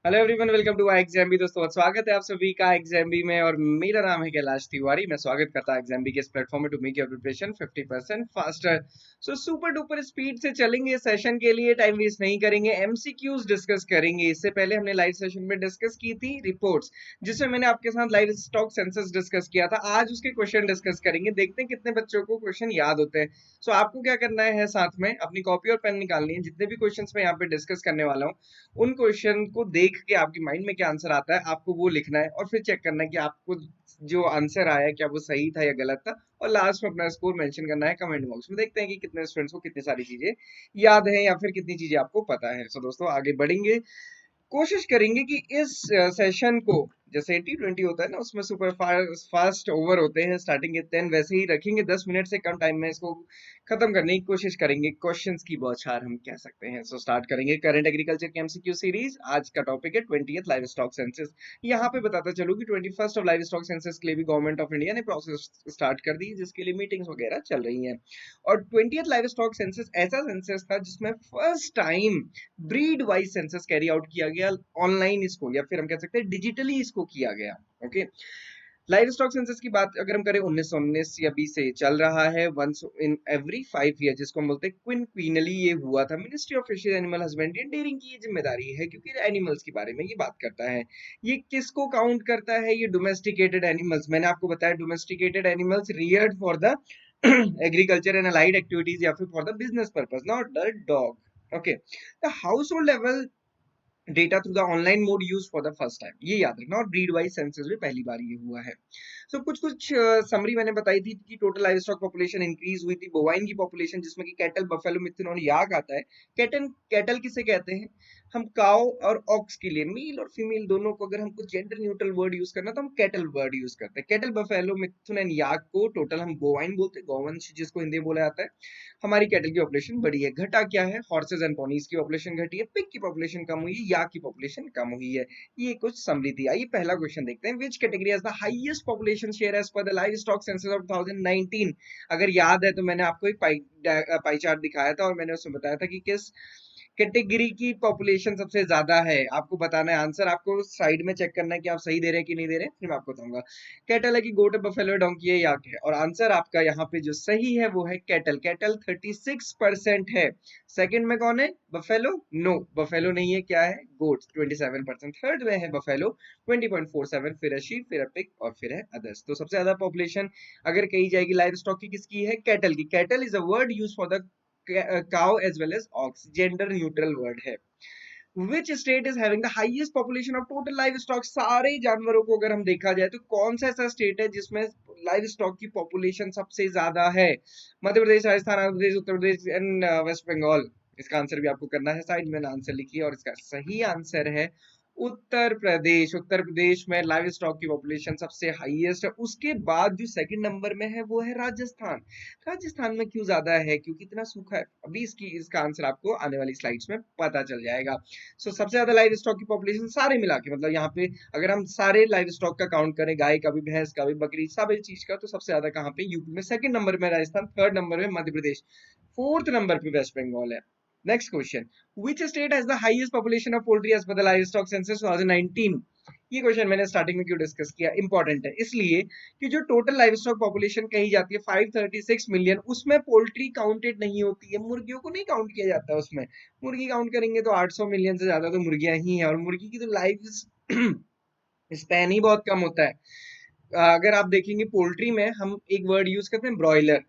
Hello everyone, welcome to exam B. दोस्तों स्वागत है आप सभी का एग्जाम बी में और मेरा नाम है कैलाश तिवारी। मैं स्वागत करता हूं एग्जाम बी के इस प्लेटफॉर्म में to make your preparation 50% faster. So super duper speed से चलेंगे सेशन के लिए, टाइम वेस्ट नहीं करेंगे, एमसीक्यूज डिस्कस करेंगे। इससे पहले हमने लाइव सेशन में डिस्कस की थी रिपोर्ट्स, जिसमें मैंने आपके साथ लाइव स्टॉक सेंसस डिस्कस किया था। आज उसके क्वेश्चन डिस्कस करेंगे, देखते हैं कितने बच्चों को क्वेश्चन याद होते हैं। सो आपको क्या करना है, साथ में अपनी कॉपी और पेन निकालनी है। जितने भी क्वेश्चन मैं यहाँ पे डिस्कस करने वाला हूँ, उन क्वेश्चन को देख के आपके माइंड में क्या आंसर आता है आपको वो लिखना है और फिर चेक करना है कि आपको जो आंसर आया क्या वो सही था या गलत था। और लास्ट में अपना स्कोर मेंशन करना है कमेंट बॉक्स में। देखते हैं कि कितने स्टूडेंट्स को कितनी सारी चीजें याद है या फिर कितनी चीजें आपको पता है। सो दोस्तों आगे बढ़ेंगे, कोशिश करेंगे कि इस सेशन को, जैसे T20 होता है ना, उसमें सुपर फास्ट ओवर होते हैं, स्टार्टिंग के 10 वैसे ही रखेंगे। 10 मिनट से कम टाइम में इसको खत्म करने की कोशिश करेंगे। क्वेश्चंस की बौछार हम कह सकते हैं। सो स्टार्ट करेंगे करंट एग्रीकल्चर की एमसीक्यू सीरीज। आज का टॉपिक है 20th लाइव स्टॉक सेंसस। यहाँ पे बताता चलूं कि 21st of live stock census के लिए भी गवर्नमेंट ऑफ इंडिया ने प्रोसेस स्टार्ट कर दी, जिसके लिए मीटिंग्स वगैरह चल रही हैं। और 20th लाइव स्टॉक सेंसस ऐसा सेंसस था जिसमें first time breed wise census carry out किया गया ऑनलाइन, इसको या फिर हम कह सकते हैं डिजिटली इसको किया गया। ओके, लाइव स्टॉक सेंसस की बात अगर हम करें 1919 या 20 से चल रहा है, वंस इन एवरी 5 ईयर, जिसको हम बोलते हैं क्विनली ये हुआ था। Ministry of fisheries animal husbandry and dairying की ये जिम्मेदारी है, क्योंकि एनिमल्स के बारे में ये बात करता है। ये किसको काउंट करता है? ये डोमेस्टिकेटेड एनिमल्स। मैंने आपको बताया domesticated animals Rudyard for the agriculture and allied activities या फिर for the business purpose, not the dog. Okay, the house hold level data through the online mode use for the first time, ये याद रखना। और breed wise census भी पहली बार ये हुआ है। सो कुछ कुछ समरी मैंने बताई थी कि total live stock population increase हुई थी। बोवाइन की पॉपुलेशन, जिसमें कि कैटल, बफेलो, मिथुन और याक आता है। कैटल कैटल किसे कहते हैं? हम काउ और ऑक्स के लिए, मेल और फीमेल दोनों को, अगर हमको जेंडर न्यूट्रल वर्ड यूज करना तो हम कैटल वर्ड यूज करते हैं। कैटल, बफेलो, मिथुन एंड याक को टोटल हम बोवाइन बोलते हैं, गौवंश जिसको हिंदी में बोला जाता है। हमारी कैटल की पॉपुलेशन बढ़ी है। घटा क्या है? हॉर्सेज एंड पोनीज की पॉपुलेशन घटी है। पिग की पॉपुलेशन कम हुई है, याक की पॉपुलेशन कम हुई है। ये कुछ समरी थी। आइए पहला क्वेश्चन देखते हैं। Which category has the highest population share as per the livestock census of 2019? अगर याद है तो मैंने आपको एक पाई चार्ट दिखाया था और मैंने उसमें बताया था कि किस कैटेगरी की पॉपुलेशन सबसे ज्यादा है। आपको बताना है आंसर, आपको साइड में चेक करना है कि आप सही दे रहे हैं कि नहीं दे रहे, फिर मैं आपको बताऊंगा। कैटल है कि गोट है, बफेलो, डोंकी है, याक है? और आंसर आपका यहाँ पे जो सही है वो है कैटल। कैटल 36% है। सेकंड में कौन है? बफेलो? नो, बफेलो नहीं है। क्या है? गोट 27%। थर्ड में है बफेलो 20.47, फिर है शीप, फिर है पिग और फिर है अदर्स। तो सबसे ज्यादा पॉपुलेशन अगर कही जाएगी लाइव स्टॉक की, किसकी है? कैटल की। Cattle is a word use for the cow as well as ox, gender neutral word है। Which state is having the highest population of total livestock? सारे जानवरों को अगर हम देखा जाए तो कौन सा ऐसा स्टेट है जिसमें लाइव स्टॉक की पॉपुलेशन सबसे ज्यादा है? मध्य प्रदेश, राजस्थान, आंध्र प्रदेश, उत्तर प्रदेश एंड वेस्ट बंगाल। इसका आंसर भी आपको करना है, साइड में आंसर लिखिए। और इसका सही आंसर है उत्तर प्रदेश। उत्तर प्रदेश में लाइव स्टॉक की पॉपुलेशन सबसे हाईएस्ट है। उसके बाद जो सेकंड नंबर में है वो है राजस्थान। राजस्थान में क्यों ज्यादा है? क्योंकि इतना सूखा है। अभी इसका आंसर आपको आने वाली स्लाइड्स में पता चल जाएगा। सो सबसे ज्यादा लाइव स्टॉक की पॉपुलेशन सारे मिला के, मतलब यहाँ पे अगर हम सारे लाइव स्टॉक का काउंट करें, गाय का भी, भैंस का भी, बकरी, सब चीज का, तो सबसे ज्यादा कहाँ पे? यूपी में। सेकंड नंबर में राजस्थान, थर्ड नंबर में मध्य प्रदेश, फोर्थ नंबर पे वेस्ट बंगाल है। Next question, which state has the highest population of poultry as per the livestock census 2019? ये क्वेश्चन मैंने स्टार्टिंग में क्यों डिस्कस किया? इंपॉर्टेंट है इसलिए कि जो टोटल लाइव स्टॉक पॉपुलेशन कही जाती है 536 मिलियन, उसमें पोल्ट्री काउंटेड नहीं होती है। मुर्गियों को नहीं काउंट किया जाता है उसमें। मुर्गी काउंट करेंगे तो 800 मिलियन से ज्यादा तो मुर्गियां ही हैं, और मुर्गी की तो लाइफ स्पैन ही बहुत कम होता है। अगर आप देखेंगे पोल्ट्री में हम एक वर्ड यूज करते हैं ब्रॉयलर,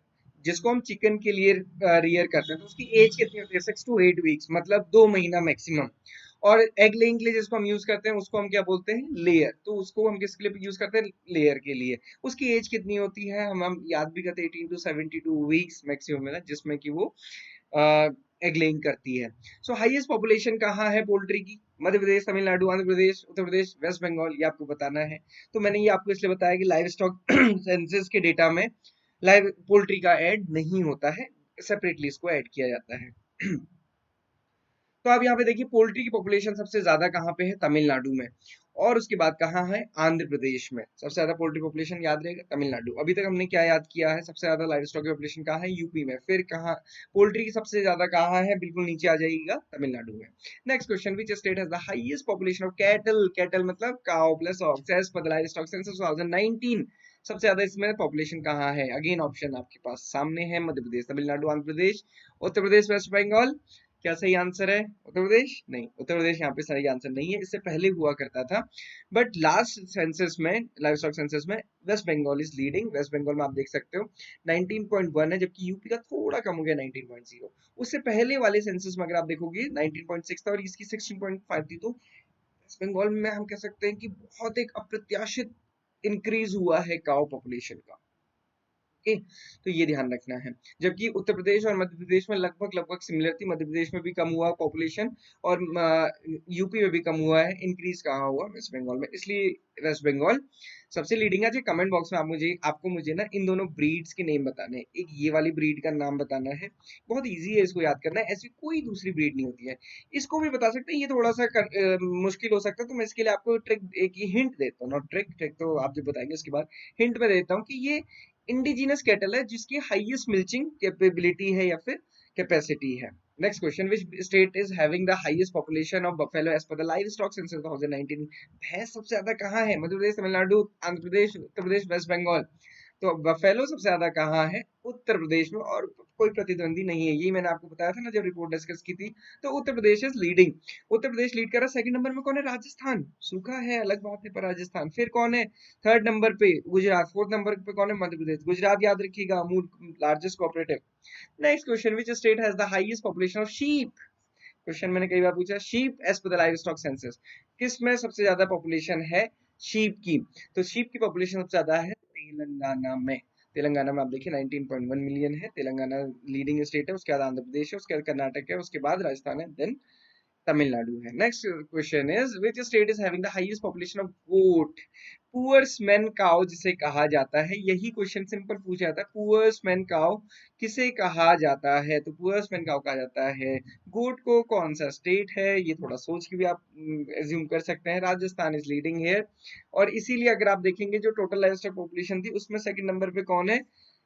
जिसको हम चिकन के लिए रियर करते हैं, तो उसकी एज कितनी होती है? 6 to 8 वीक्स, मतलब 2 महीना मैक्सिमम। और एग लेइंग के लिए जिसको हम यूज करते हैं उसको हम क्या बोलते हैं? लेयर। तो उसको हम किसके लिए यूज करते हैं? लेयर के लिए। उसकी एज कितनी होती है? हम याद भी करते हैं 18 to 72 वीक्स मैक्सिमम है ना, जिसमें कि वो एग लेइंग करती है। सो हाईएस्ट पॉपुलेशन कहाँ है पोल्ट्री की? मध्य प्रदेश, तमिलनाडु, आंध्र प्रदेश, उत्तर प्रदेश, वेस्ट बंगाल, ये आपको बताना है। तो मैंने ये आपको इसलिए बताया कि लाइव स्टॉक सेंसस के डेटा में लाइव पोल्ट्री का ऐड नहीं होता है, सेपरेटली इसको ऐड किया जाता है। तो आप यहाँ पे देखिए पोल्ट्री की पॉपुलेशन सबसे ज्यादा कहाँ पे है? तमिलनाडु में। और उसके बाद कहाँ है, आंध्र प्रदेश में। सबसे ज्यादा पोल्ट्री पॉपुलेशन याद रहेगा, तमिलनाडु। अभी तक हमने क्या याद किया है, सबसे ज्यादा लाइव स्टॉक की पॉपुलेशन कहाँ है, यूपी में। फिर कहाँ पोल्ट्री की सबसे ज्यादा कहाँ है, बिल्कुल नीचे आ जाएगा, तमिलनाडु में। Next question, which state has the highest population of cattle, cattle मतलब cow plus ox, as per the livestock census 2019। सबसे ज्यादा इसमें पॉपुलेशन कहाँ है, अगेन ऑप्शन आपके पास सामने है, मध्य प्रदेश, तमिलनाडु, आंध्र प्रदेश, उत्तर प्रदेश, वेस्ट बंगाल। क्या सही आंसर है उत्तर प्रदेश? नहीं, उत्तर प्रदेश यहाँ पे सही आंसर नहीं है, इससे पहले हुआ करता था, बट लास्ट सेंसस में, लाइव स्टॉक सेंसस में West Bengal is leading. West Bengal में आप देख सकते हो 19.1 है, जबकि यूपी का थोड़ा कम हो गया 19.0। उससे पहले वाले सेंसस में अगर आप देखोगे 19.6 था और इसकी 16.5 थी, तो वेस्ट बंगाल में हम कह सकते हैं कि बहुत एक अप्रत्याशित इंक्रीज हुआ है काउ पॉपुलेशन का। ओके, तो ये ध्यान रखना है। जबकि उत्तर प्रदेश और मध्य प्रदेश में लगभग लगभग सिमिलर थी, मध्य प्रदेश में भी कम हुआ पॉपुलेशन और यूपी में भी कम हुआ है, इंक्रीज कहाँ हुआ, वेस्ट बंगाल में, इसलिए वेस्ट बंगाल सबसे लीडिंग है। कमेंट बॉक्स में आपको मुझे ना इन दोनों ब्रीड्स के नेम बताने हैं। एक ये वाली ब्रीड का नाम बताना है, बहुत ईजी है इसको याद करना है, ऐसी कोई दूसरी ब्रीड नहीं होती है। इसको भी बता सकते हैं, ये थोड़ा सा मुश्किल हो सकता है, तो मैं इसके लिए आपको ट्रिक, एक हिंट देता हूँ, नॉट ट्रिक, ट्रिक तो आप जब बताएंगे उसके बाद, हिंट में देता हूँ कि ये इंडिजिनस कैटल है जिसकी हाईएस्ट मिल्चिंग कैपेबिलिटी है या फिर कैपेसिटी है। Next question, which state is having the highest population of buffalo as per the livestock census 2019। भैंस सबसे ज्यादा कहाँ है, मध्य प्रदेश, तमिलनाडु, आंध्र प्रदेश, उत्तर प्रदेश, वेस्ट बंगाल। तो बफेलो सबसे ज्यादा कहाँ है, उत्तर प्रदेश में, और कोई प्रतिद्वंदी नहीं है, यही मैंने आपको बताया था ना जब रिपोर्ट डिस्कस की थी। तो Uttar Pradesh is leading, Uttar Pradesh lead कर रहा है। सेकंड नंबर में कौन है, राजस्थान, सूखा है अलग बात है, पर राजस्थान। फिर कौन है थर्ड नंबर पे, गुजरात। फोर्थ नंबर पे कौन है, मध्य प्रदेश। गुजरात याद रखिएगा, Amul largest cooperative. Next question, which state has the highest population of sheep. Question मैंने कई बार पूछा, sheep as per the livestock census, किस में सबसे ज्यादा पॉपुलेशन है शीप की। तो शीप की पॉपुलेशन सबसे ज्यादा है तेलंगाना में। तेलंगाना में आप देखिए 19.1 मिलियन है, तेलंगाना लीडिंग स्टेट है, उसके बाद आंध्र प्रदेश है, उसके बाद कर्नाटक है, उसके बाद राजस्थान है, देन तमिलनाडु है। Next question is, which state is having the highest population of goat. Poor man's cow जिसे कहा जाता है, यही क्वेश्चन सिंपल पूछा जाता है, पुअर्समैन काउ किसे कहा जाता है, तो पुअर्समैन काउ कहा जाता है गोट को। कौन सा स्टेट है, ये थोड़ा सोच के भी आप एज्यूम कर सकते हैं, राजस्थान इज लीडिंग हियर। और इसीलिए अगर आप देखेंगे जो टोटल लाइवस्टॉक पॉपुलेशन थी उसमें सेकंड नंबर पे कौन है,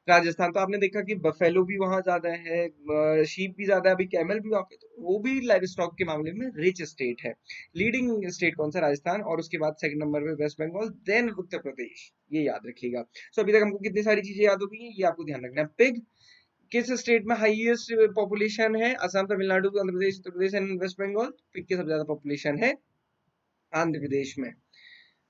राजस्थान। तो आपने देखा कि बफेलो भी वहां ज्यादा है, शीप भी ज्यादा है, अभी कैमल भी वहां पे, तो वो भी लाइव स्टॉक के मामले में रिच स्टेट है। लीडिंग स्टेट कौन सा, राजस्थान, और उसके बाद सेकंड नंबर पे वेस्ट बंगाल, देन उत्तर प्रदेश, ये याद रखिएगा। सो अभी तक हमको कितनी सारी चीजें याद हो गई हैं, ये आपको ध्यान रखना है। पिग किस स्टेट में हाईएस्ट पॉपुलेशन है, असम, तमिलनाडु, आंध्र प्रदेश, उत्तर प्रदेश एंड वेस्ट बंगाल। पिग की सबसे ज्यादा पॉपुलेशन है आंध्र प्रदेश में।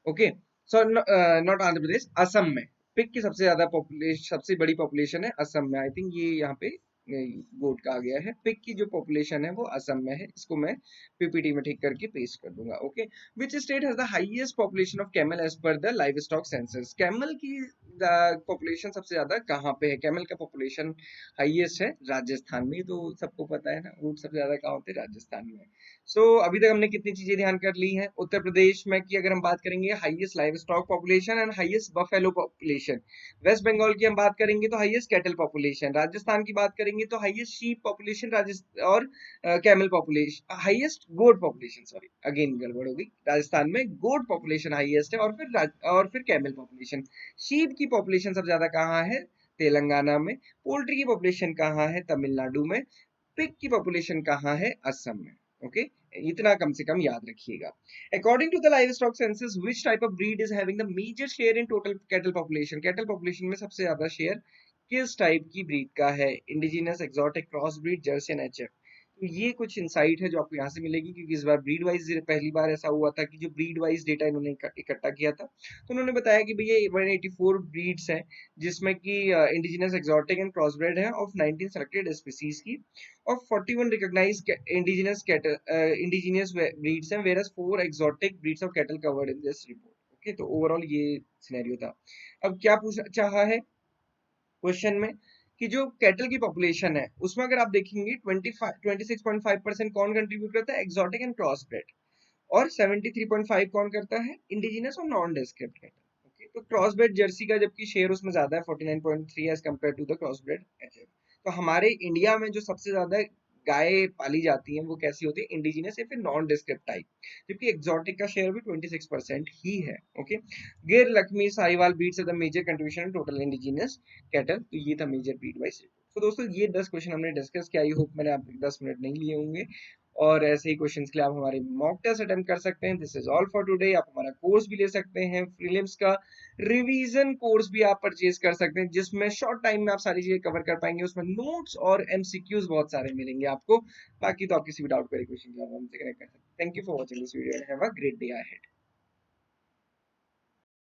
Okay, so not Andhra Pradesh, Assam में पिग की सबसे ज्यादा पॉपुलेशन, सबसे बड़ी पॉपुलेशन है असम में। आई थिंक ये यहाँ पे गोट का आ गया है, पिग की जो पॉपुलेशन है वो असम में है, इसको मैं पीपीटी में ठीक करके पेस्ट कर दूंगा। Okay, which state has the highest population of camel as per the livestock census. Camel की पॉपुलेशन सबसे ज्यादा कहाँ पे है, कैमल का पॉपुलेशन हाईएस्ट है राजस्थान में, तो सबको पता है ना, ऊंट सबसे ज्यादा कहाँ होते हैं, राजस्थान में। अभी तक हमने कितनी चीजें ध्यान कर ली हैं, उत्तर प्रदेश में की अगर हम बात करेंगे highest livestock population and highest buffalo population. West Bengal की हम बात करेंगे तो हाईएस्ट कैटल पॉपुलेशन। राजस्थान की बात करेंगे तो हाईएस्ट शीप पॉपुलेशन राजस्थान, और कैमल पॉपुलेशन, हाईएस्ट गोट पॉपुलेशन, सॉरी अगेन गड़बड़ हो गई, राजस्थान में गोट पॉपुलेशन हाईएस्ट है, और फिर कैमल पॉपुलेशन। शीप की पॉपुलेशन सबसे ज्यादा कहाँ है, तेलंगाना में। पोल्ट्री की पॉपुलेशन कहाँ है, तमिलनाडु में। पिग की पॉपुलेशन कहाँ है, असम में। ओके, इतना कम से कम याद रखिएगा। According to the livestock census, which type of breed is having the major share in total cattle population. Cattle population में सबसे ज्यादा शेयर किस टाइप की ब्रीड का है, indigenous, exotic, cross breed, Jersey and HF. तो ये कुछ इंसाइट है जो आपको यहाँ से मिलेगी, क्योंकि इस बार ब्रीड वाइज पहली बार ऐसा हुआ था कि जो ब्रीड वाइज डेटा इन्होंने इकट्ठा किया था, तो उन्होंने बताया कि भैया 184 ब्रीड्स हैं, जिसमें कि indigenous, exotic and cross bread है ऑफ 19 सेलेक्टेड स्पीसीज की, और 41 recognized indigenous cattle indigenous breeds हैं, whereas 4 exotic breeds of cattle covered in this report. Okay, तो ओवरऑल ये सिनेरियो था। अब क्या पूछना चाहा है क्वेश्चन में, कि जो कैटल की पॉपुलेशन है उसमें अगर आप देखेंगे 26.5% कौन कंट्रीब्यूट करता है, एक्सोटिक एंड क्रॉस ब्रेड, और 73.5 कौन करता है, इंडिजिनस और नॉन डेस्क्रिप्ट कैटल। ओके, तो क्रॉस ब्रेड जर्सी का जबकि शेयर उसमें ज्यादा है 49.3 as compare to the cross bred HF. तो हमारे इंडिया में जो सबसे ज्यादा गाय पाली जाती हैं वो कैसी होती है, इंडिजिनस या फिर नॉन डिस्क्रिप्ट टाइप, जबकि एक्सोटिक का शेयर भी 26% ही है। Okay, Gir, Lakshmi, Sahiwal breeds are the major contribution total indigenous cattle. तो ये था मेजर ब्रीड वाइज। तो दोस्तों ये 10 क्वेश्चन हमने डिस्कस किया। आई होप मैंने आपके 10 मिनट नहीं लिए होंगे, और ऐसे ही क्वेश्चंस के लिए आप हमारे मॉक टेस्ट अटेम्प्ट कर सकते हैं। This is all for today. आप हमारा कोर्स भी ले सकते हैं, प्रीलिम्स का रिवीजन कोर्स भी आप परचेज कर सकते हैं, जिसमें शॉर्ट टाइम में आप सारी चीजें कवर कर पाएंगे। उसमें नोट्स और एमसीक्यूज बहुत सारे मिलेंगे आपको। बाकी तो आप किसी भी डाउट क्वेरी क्वेश्चन के लिए हमसे कनेक्ट कर सकते हैं। Thank you for watching this video and have a great day ahead.